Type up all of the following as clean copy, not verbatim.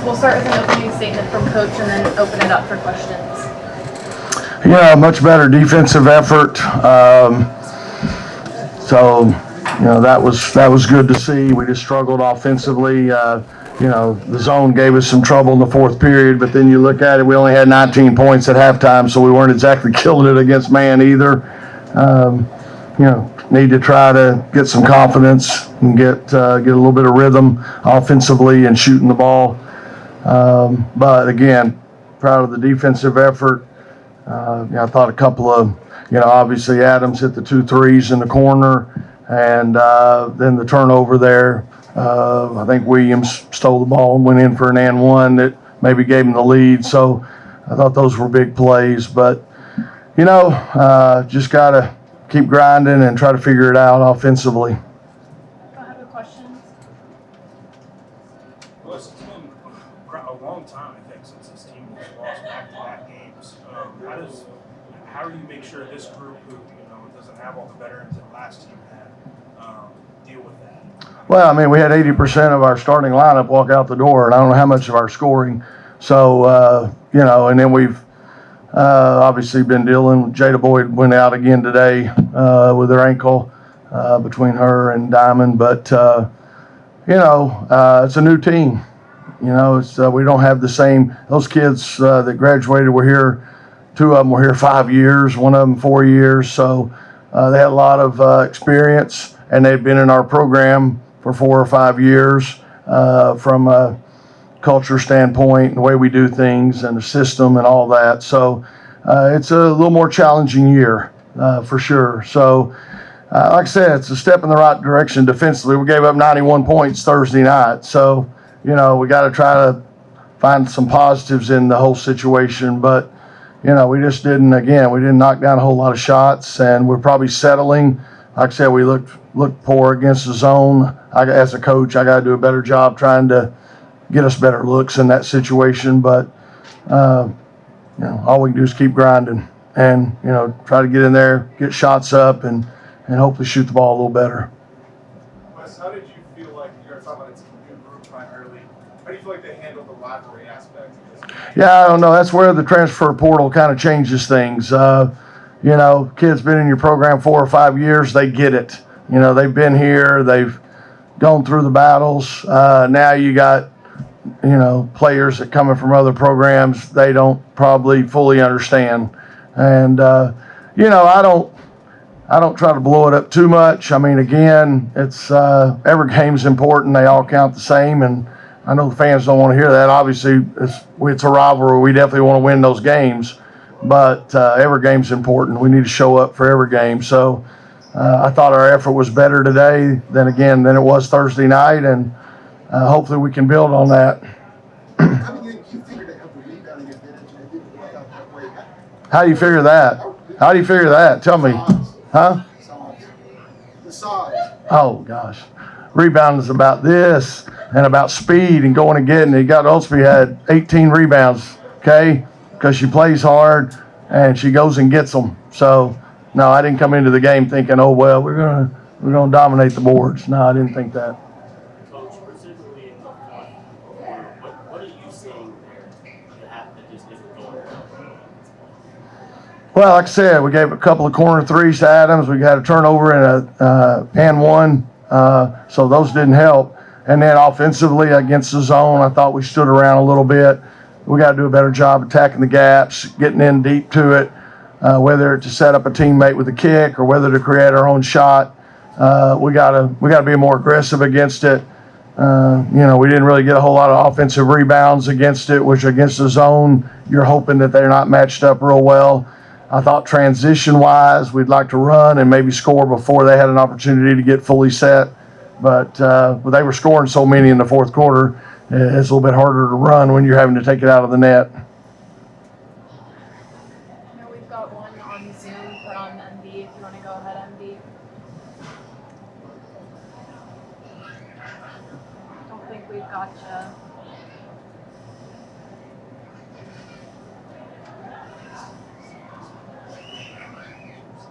We'll start with an opening statement from Coach and then open it up for questions. Yeah, much better defensive effort. So, that was good to see. We just struggled offensively. The zone gave us some trouble in the fourth period, but then you look at it, we only had 19 points at halftime, so we weren't exactly killing it against man either. Need to try to get some confidence and get a little bit of rhythm offensively and shooting the ball. But again, proud of the defensive effort. I thought a couple of, obviously Adams hit the 2 threes in the corner, and then the turnover there. I think Williams stole the ball and went in for an and one that maybe gave him the lead. So I thought those were big plays. But, just got to keep grinding and try to figure it out offensively. I have a question. Well, it's been a long time, I think, since this team has lost back-to-back games. How do you make sure this group, who doesn't have all the veterans that last team had, deal with that? Well, we had 80% of our starting lineup walk out the door, and I don't know how much of our scoring. So, and then we've obviously been dealing with Jada Boyd went out again today with her ankle between her and Diamond. But, it's a new team. It's we don't have the same. Those kids that graduated were here. 2 of them were here 5 years, 1 of them 4 years. So they had a lot of experience, and they've been in our program for 4 or 5 years from a culture standpoint and the way we do things and the system and all that. So it's a little more challenging year for sure. So like I said, it's a step in the right direction defensively. We gave up 91 points Thursday night. So, we got to try to find some positives in the whole situation. But, we just didn't knock down a whole lot of shots, and we're probably settling. Like I said, we looked poor against the zone. As a coach, I got to do a better job trying to get us better looks in that situation. But, all we can do is keep grinding and, try to get in there, get shots up, and hopefully shoot the ball a little better. Wes, how did you feel like, you're talking about it's a new group primarily, how do you feel like they handled the rivalry aspect of this? Yeah, I don't know. That's where the transfer portal kind of changes things. Kids been in your program 4 or 5 years, they get it. They've been here, they've gone through the battles. Now you got, players that coming from other programs, they don't probably fully understand. And, I don't try to blow it up too much. Again, it's every game's important. They all count the same, and I know the fans don't want to hear that. Obviously, it's a rivalry. We definitely want to win those games, but every game's important. We need to show up for every game. So I thought our effort was better today than it was Thursday night, and hopefully we can build on that. How do you figure to have the rebounding advantage and it didn't work out that way? How do you figure that? How do you figure that? Tell me. Huh? The size. Oh, gosh. Rebounding is about this and about speed and going and getting it. Oldsby had 18 rebounds, okay, because she plays hard and she goes and gets them. So, no, I didn't come into the game thinking, oh, well, we're gonna dominate the boards. No, I didn't think that. Coach, specifically in the fourth quarter, what are you seeing there that just isn't going well? Well, like I said, we gave a couple of corner threes to Adams. We had a turnover and a and one, so those didn't help. And then offensively against the zone, I thought we stood around a little bit. We got to do a better job attacking the gaps, getting in deep to it, whether to set up a teammate with a kick or whether to create our own shot. We got to be more aggressive against it. We didn't really get a whole lot of offensive rebounds against it, which against the zone, you're hoping that they're not matched up real well. I thought transition-wise, we'd like to run and maybe score before they had an opportunity to get fully set. But they were scoring so many in the fourth quarter, it's a little bit harder to run when you're having to take it out of the net. Now we've got one on Zoom from MB. If you want to go ahead, MB. I don't think we've got you.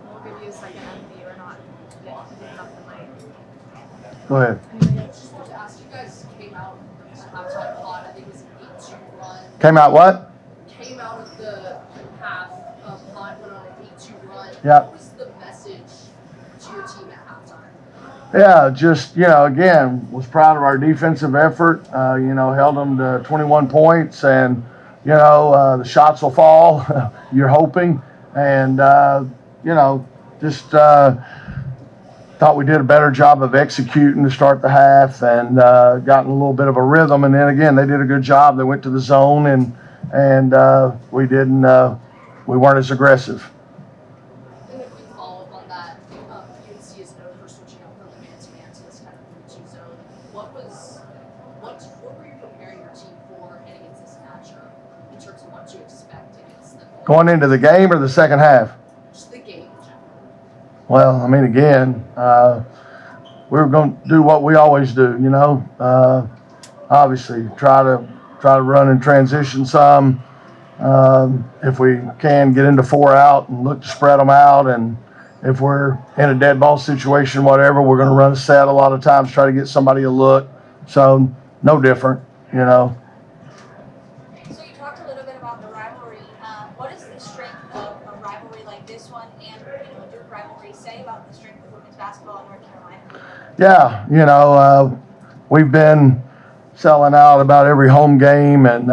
We'll give you a second, MB. We're not getting up the mic. Go ahead. Just wanted to ask, you guys came out halftime hot. I think it was an Came out what? Came out of the half of Hunt, went on an 8-2 run. Yeah. What was the message to your team at halftime? Yeah, just, again, was proud of our defensive effort. Held them to 21 points, and, the shots will fall, you're hoping. And, just thought we did a better job of executing to start the half and gotten a little bit of a rhythm. And then again, they did a good job. They went to the zone, and we didn't, we weren't as aggressive. And if we follow up on that, UNC is known for switching up from the man-to-man to this kind of 3-2 zone. What were you preparing your team for heading into this matchup in terms of what to expect against them? Going into the game or the second half? Just the game. Well, again, we were going to do what we always do, obviously try to run and transition some. If we can get into 4 out and look to spread them out, and if we're in a dead ball situation, whatever, we're going to run a set a lot of times, try to get somebody a look. So no different, So you talked a little bit about the rivalry. What does the strength of a rivalry like this one and Duke rivalry say about the strength of women's basketball in North Carolina? Yeah, we've been selling out about every home game, and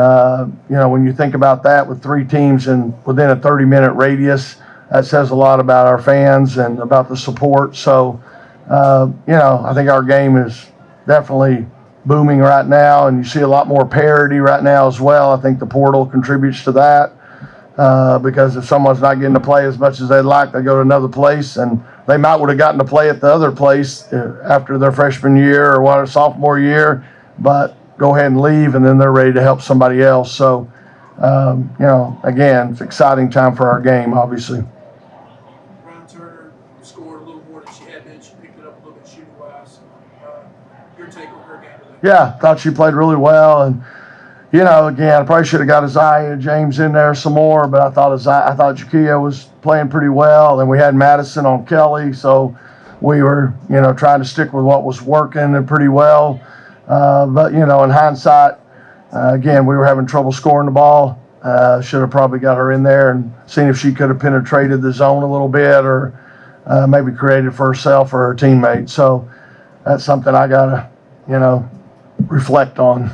when you think about that with 3 teams and within a 30-minute radius, that says a lot about our fans and about the support. So I think our game is definitely booming right now, and you see a lot more parity right now as well. I think the portal contributes to that, because if someone's not getting to play as much as they'd like, they go to another place, and they might would have gotten to play at the other place after their freshman year or sophomore year, but go ahead and leave, and then they're ready to help somebody else. So, again, it's an exciting time for our game, obviously. Brown Turner scored a little more than she had been. She picked it up a little bit shooting wise. Your take on her game today? Yeah, thought she played really well, and again, I probably should have got Isaiah James in there some more, but I thought Jakia was playing pretty well, and we had Madison on Kelly, so we were trying to stick with what was working and pretty well. But in hindsight, again, we were having trouble scoring the ball. Should have probably got her in there and seen if she could have penetrated the zone a little bit, or maybe created for herself or her teammates. So that's something I gotta reflect on.